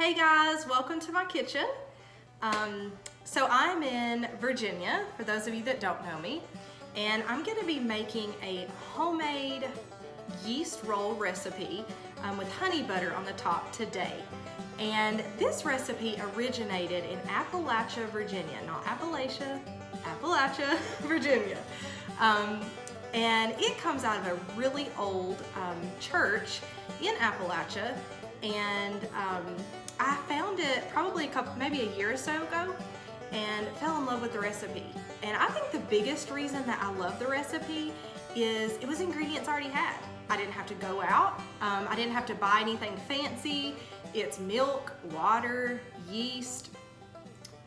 Hey guys, welcome to my kitchen. So I'm in Virginia, for those of you that don't know me, and I'm going to be making a homemade yeast roll recipe with honey butter on the top today. And this recipe originated in Appalachia, Virginia, not Appalachia, Virginia. And it comes out of a really old church in Appalachia, and I found it probably maybe a year or so ago and fell in love with the recipe. And I think the biggest reason that I love the recipe is it was ingredients I already had. I didn't have to go out. I didn't have to buy anything fancy. It's milk, water, yeast,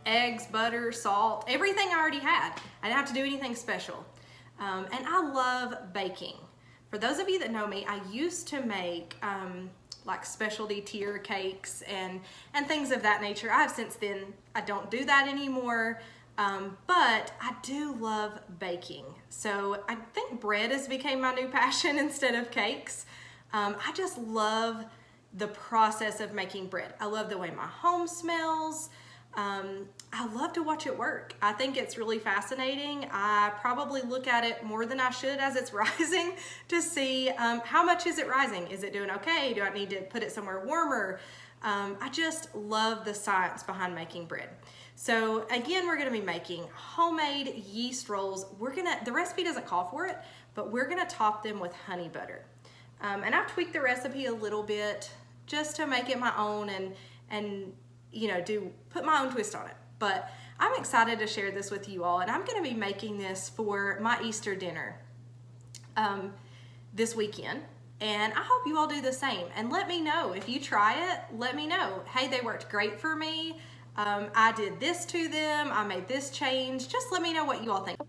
eggs, butter, salt, everything I already had. I didn't have to do anything special. And I love baking. For those of you that know me, I used to make like specialty tier cakes and things of that nature. I don't do that anymore, but I do love baking. So I think bread has become my new passion instead of cakes. I just love the process of making bread. I love the way my home smells. I love to watch it work. I think it's really fascinating. I probably look at it more than I should as it's rising to see how much is it rising? Is it doing okay? Do I need to put it somewhere warmer? I just love the science behind making bread. So again, we're gonna be making homemade yeast rolls. The recipe doesn't call for it, but we're gonna top them with honey butter. And I've tweaked the recipe a little bit just to make it my own and you know, put my own twist on it. But I'm excited to share this with you all, and I'm gonna be making this for my Easter dinner this weekend. And I hope you all do the same. And let me know, if you try it, let me know. Hey, they worked great for me. I did this to them, I made this change. Just let me know what you all think. All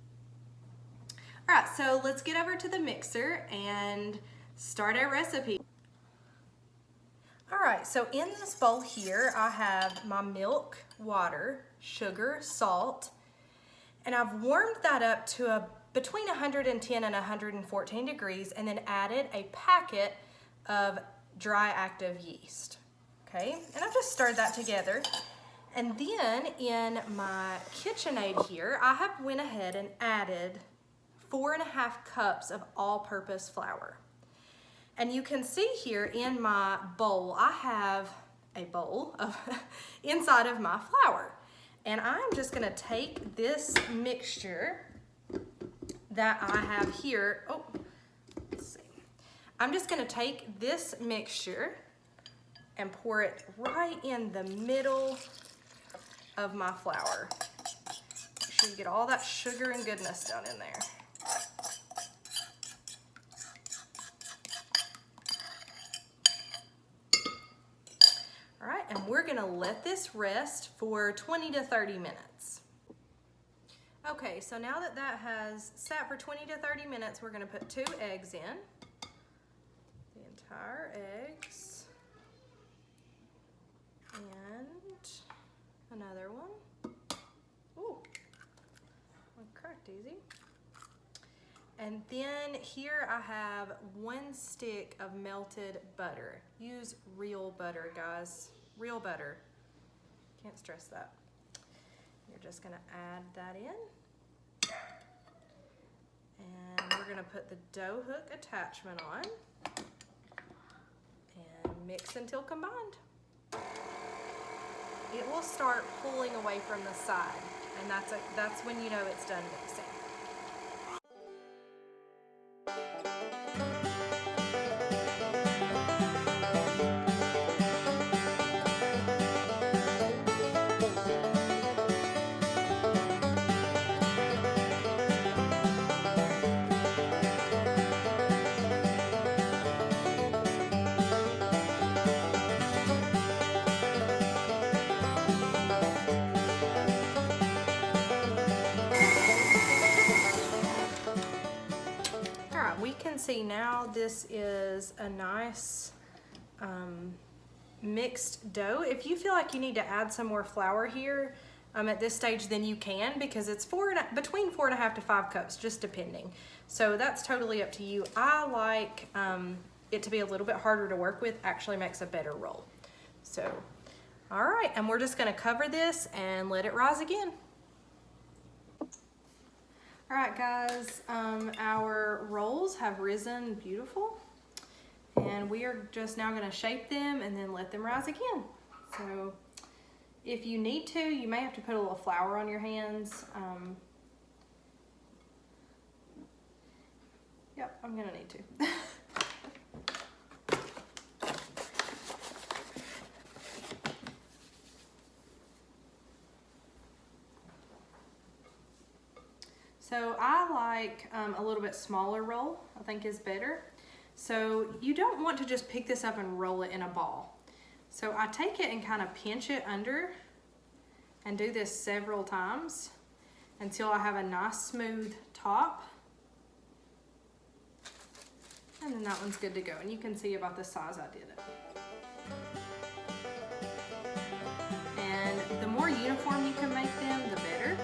right, so let's get over to the mixer and start our recipe. All right, so in this bowl here, I have my milk, water, sugar, salt, and I've warmed that up to between 110 and 114 degrees, and then added a packet of dry active yeast, okay? And I've just stirred that together. And then in my KitchenAid here, I have went ahead and added 4.5 cups of all-purpose flour. And you can see here in my bowl, I have a bowl inside of my flour. And I'm just gonna take this mixture that I have here. Oh, let's see. I'm just gonna take this mixture and pour it right in the middle of my flour. Make sure you get all that sugar and goodness down in there. And we're gonna let this rest for 20 to 30 minutes. Okay, so now that that has sat for 20 to 30 minutes, we're gonna put 2 eggs in. The entire eggs. And another one. Ooh, one cracked easy. And then here I have 1 stick of melted butter. Use real butter, guys. Real butter. Can't stress that. You're just gonna add that in. And we're gonna put the dough hook attachment on and mix until combined. It will start pulling away from the side, and that's when you know it's done mixing. We can see now this is a nice mixed dough. If you feel like you need to add some more flour here at this stage, then you can, because it's between 4.5 to 5 cups, just depending. So that's totally up to you. I like it to be a little bit harder to work with. Actually makes a better roll. So All right, and we're just gonna cover this and let it rise again. All right, guys, our rolls have risen beautiful, and we are just now gonna shape them and then let them rise again. So if you need to, you may have to put a little flour on your hands. Yep, I'm gonna need to. So I like a little bit smaller roll, I think is better. So you don't want to just pick this up and roll it in a ball. So I take it and kind of pinch it under and do this several times until I have a nice smooth top. And then that one's good to go. And you can see about the size I did it. And the more uniform you can make them, the better.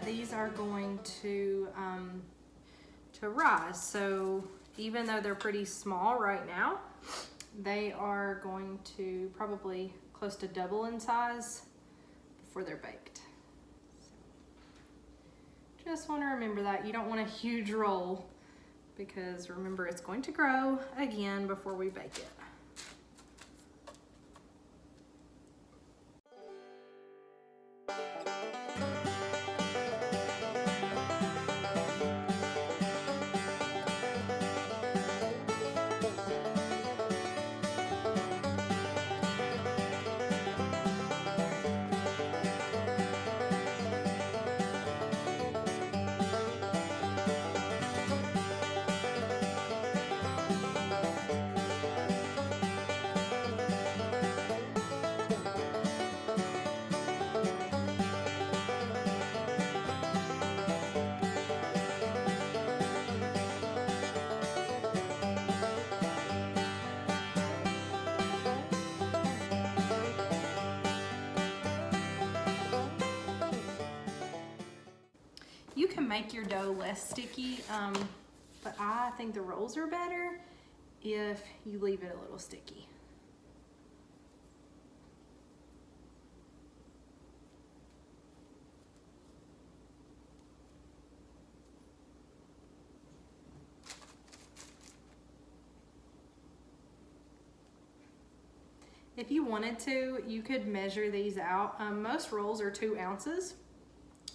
These are going to rise. So even though they're pretty small right now, they are going to probably close to double in size before they're baked. So just want to remember that you don't want a huge roll, because remember it's going to grow again before we bake it. You can make your dough less sticky, but I think the rolls are better if you leave it a little sticky. If you wanted to, you could measure these out. Most rolls are 2 ounces.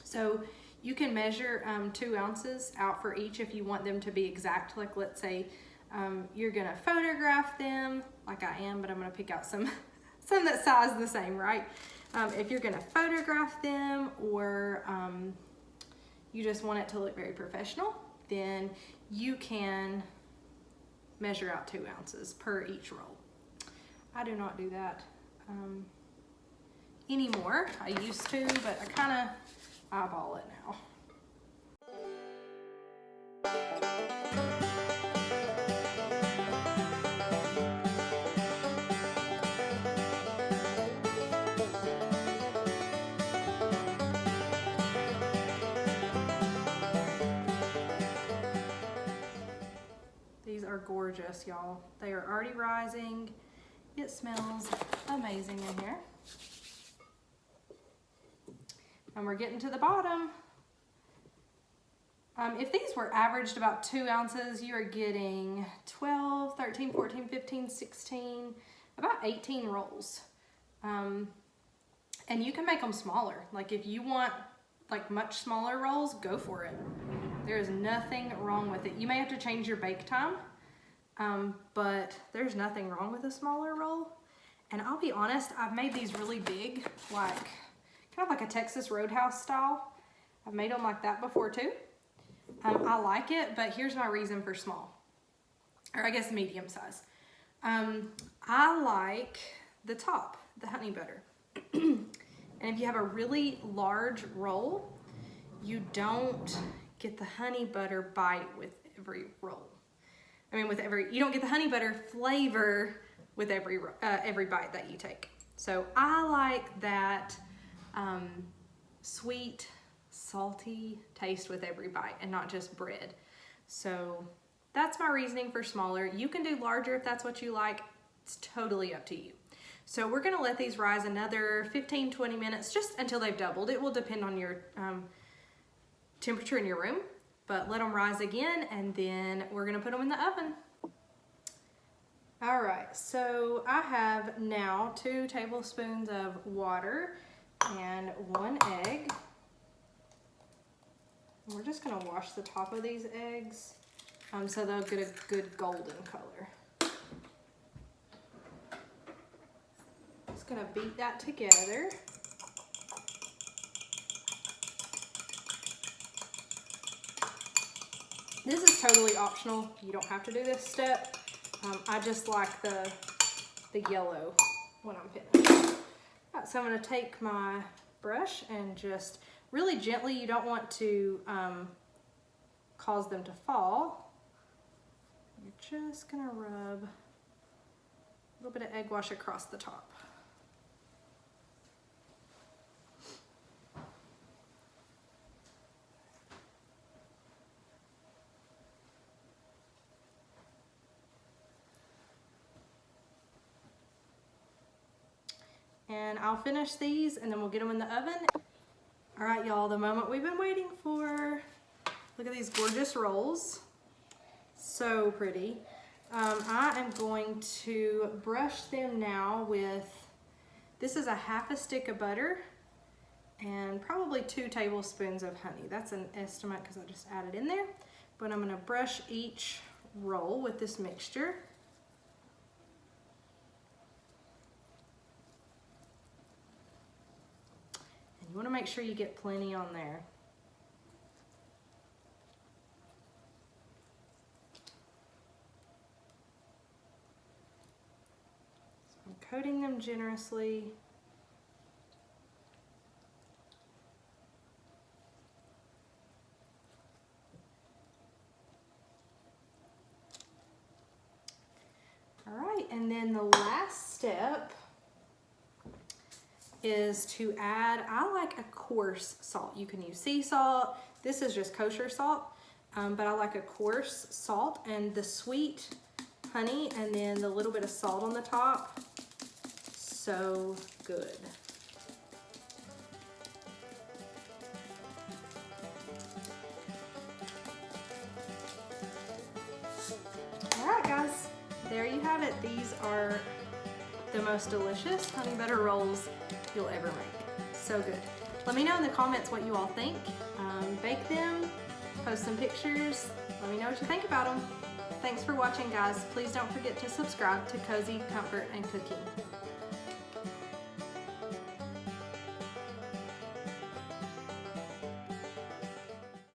So you can measure 2 ounces out for each if you want them to be exact. Like let's say you're gonna photograph them, like I am, but I'm gonna pick out some that size the same, right? If you're gonna photograph them, or you just want it to look very professional, then you can measure out 2 ounces per each roll. I do not do that anymore. I used to, but I kind of eyeball it now. These are gorgeous, y'all. They are already rising. It smells amazing in here. And we're getting to the bottom. If these were averaged about 2 ounces, you are getting 12, 13, 14, 15, 16, about 18 rolls. And you can make them smaller. Like if you want like much smaller rolls, go for it. There is nothing wrong with it. You may have to change your bake time, but there's nothing wrong with a smaller roll. And I'll be honest, I've made these really big, like kind of like a Texas Roadhouse style. I've made them like that before too. I like it, but here's my reason for small, or I guess medium size. I like the top, the honey butter. And if you have a really large roll, you don't get the honey butter bite with every roll. I mean, you don't get the honey butter flavor with every bite that you take. So I like that sweet, salty taste with every bite and not just bread. So that's my reasoning for smaller. You can do larger if that's what you like. It's totally up to you. So we're gonna let these rise another 15-20 minutes, just until they've doubled. It will depend on your temperature in your room, but let them rise again, and then we're gonna put them in the oven. All right, so I have now 2 tablespoons of water and 1 egg. We're just gonna wash the top of these eggs so they'll get a good golden color. Just gonna beat that together. This is totally optional. You don't have to do this step. I just like the yellow when I'm finished. All right, so I'm gonna take my brush and just really gently, you don't want to cause them to fall. You're just gonna rub a little bit of egg wash across the top. And I'll finish these and then we'll get them in the oven. All right, y'all, the moment we've been waiting for. Look at these gorgeous rolls. So pretty. I am going to brush them now with, this is a half a stick of butter and probably 2 tablespoons of honey. That's an estimate because I just added in there. But I'm gonna brush each roll with this mixture. And you wanna make sure you get plenty on there. Coating them generously. All right, and then the last step is to add, I like a coarse salt. You can use sea salt. This is just kosher salt, but I like a coarse salt, and the sweet honey and then the little bit of salt on the top. So good. All right, guys, there you have it. These are the most delicious honey butter rolls you'll ever make. So good. Let me know in the comments what you all think. Bake them, post some pictures. Let me know what you think about them. Thanks for watching, guys. Please don't forget to subscribe to Cozy Comfort and Cooking.